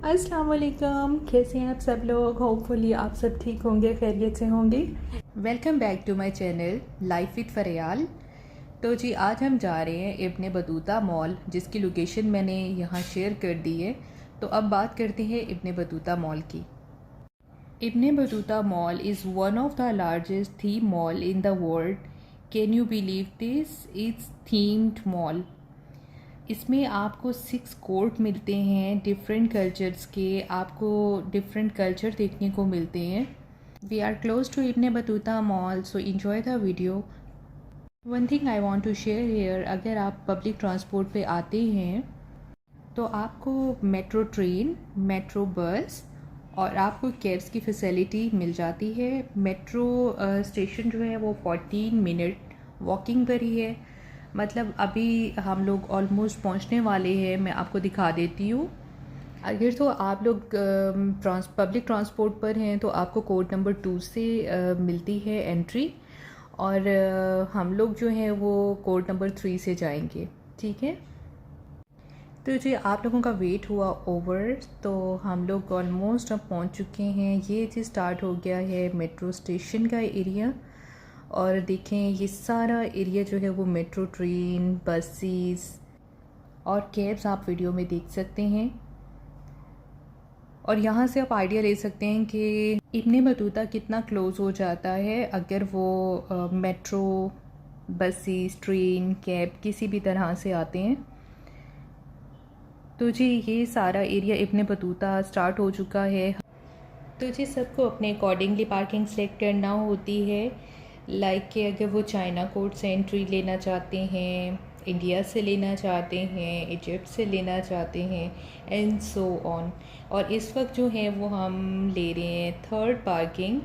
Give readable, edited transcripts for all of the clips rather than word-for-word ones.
अस्सलाम वालेकुम, कैसे हैं आप सब लोग। होपफुली आप सब ठीक होंगे, खैरियत से होंगे। Welcome back to my channel life with Fariyal. तो जी आज हम जा रहे हैं इब्ने बतूता मॉल, जिसकी लोकेशन मैंने यहाँ शेयर कर दी है। तो अब बात करते हैं इब्ने बतूता मॉल की। Ibn Battuta mall is one of the largest theme mall in the world. Can you believe this? It's themed mall. इसमें आपको 6 कोर्ट मिलते हैं डिफरेंट कल्चर्स के। आपको डिफरेंट कल्चर देखने को मिलते हैं। We are close to Ibn Battuta mall, so enjoy the video. One thing I want to share here, अगर आप पब्लिक ट्रांसपोर्ट पे आते हैं तो आपको मेट्रो ट्रेन, मेट्रो बस और आपको कैब्स की फैसिलिटी मिल जाती है। मेट्रो स्टेशन जो है वो 14 मिनट वॉकिंग पर ही है। मतलब अभी हम लोग ऑलमोस्ट पहुंचने वाले हैं। मैं आपको दिखा देती हूँ। अगर तो आप लोग पब्लिक ट्रांसपोर्ट पर हैं तो आपको कोड नंबर 2 से मिलती है एंट्री, और हम लोग जो हैं वो कोड नंबर 3 से जाएंगे। ठीक है, तो जी आप लोगों का वेट हुआ ओवर, तो हम लोग ऑलमोस्ट अब पहुंच चुके हैं। ये जी स्टार्ट हो गया है मेट्रो स्टेशन का एरिया, और देखें ये सारा एरिया जो है वो मेट्रो ट्रेन, बसेस और कैब्स आप वीडियो में देख सकते हैं। और यहाँ से आप आइडिया ले सकते हैं कि इब्ने बतूता कितना क्लोज हो जाता है अगर वो मेट्रो, बसेस, ट्रेन, कैब किसी भी तरह से आते हैं। तो जी ये सारा एरिया इब्ने बतूता स्टार्ट हो चुका है। तो जी सबको अपने अकॉर्डिंगली पार्किंग सेलेक्ट करना होती है। लाइक कि अगर वो चाइना कोर्ट से एंट्री लेना चाहते हैं, इंडिया से लेना चाहते हैं, इजिप्ट से लेना चाहते हैं, एंड सो ऑन। और इस वक्त जो है वो हम ले रहे हैं थर्ड पार्किंग,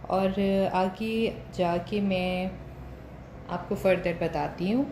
और आगे जाके मैं आपको फ़र्दर बताती हूँ।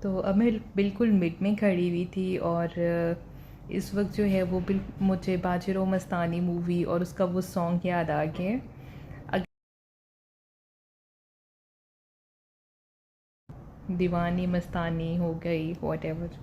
तो अब मैं बिल्कुल मिड में खड़ी हुई थी और इस वक्त जो है वो मुझे बाजीराव मस्तानी मूवी और उसका वो सॉन्ग याद आ गया। दीवानी मस्तानी हो गई, वॉट एवर।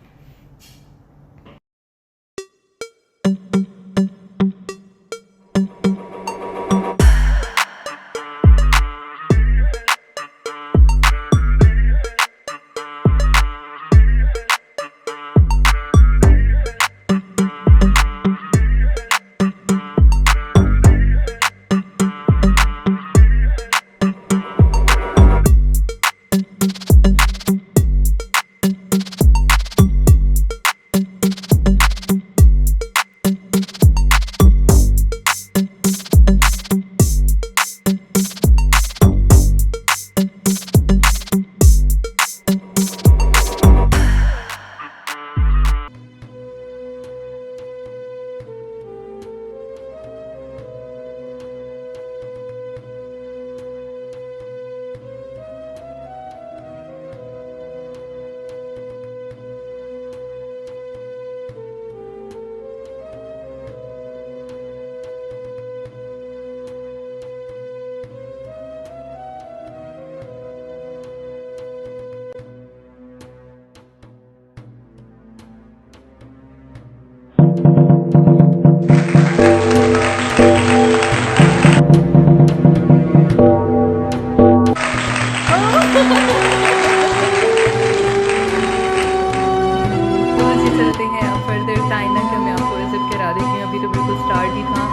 चलते हैं अब फर्दर टाइना का मैं आपको विजिट करा देती हूँ। अभी तो बिल्कुल स्टार्ट ही था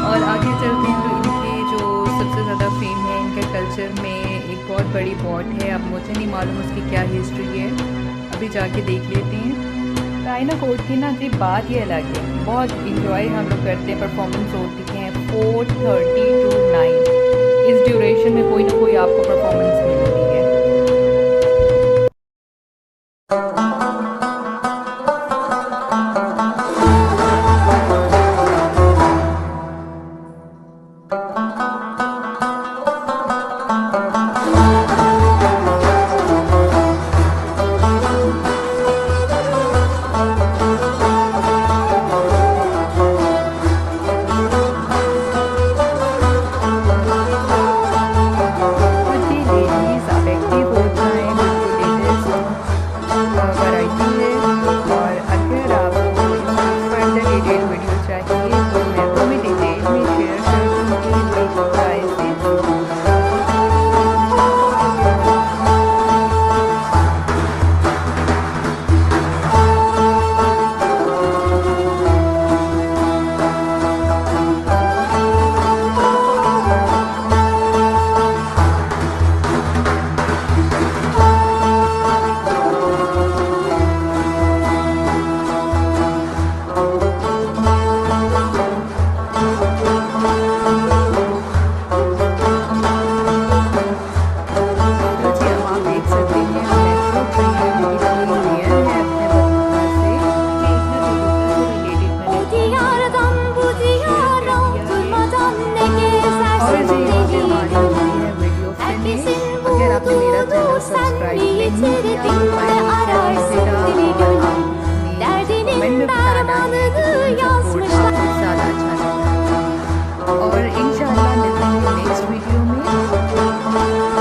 और आगे चलते हैं तो इनकी जो सबसे ज़्यादा फेम है इनके कल्चर में एक बहुत बड़ी बॉट है। अब मुझे नहीं मालूम उसकी क्या हिस्ट्री है, अभी जाके देख लेते हैं। टाइना कोर्ट की ना जी बात ही अलग है, बहुत इंजॉय हम लोग करते हैं। परफॉर्मेंस होती हैं 4:30 to 9, इस ड्यूरेशन में कोई ना कोई आपको परफॉर्मेंस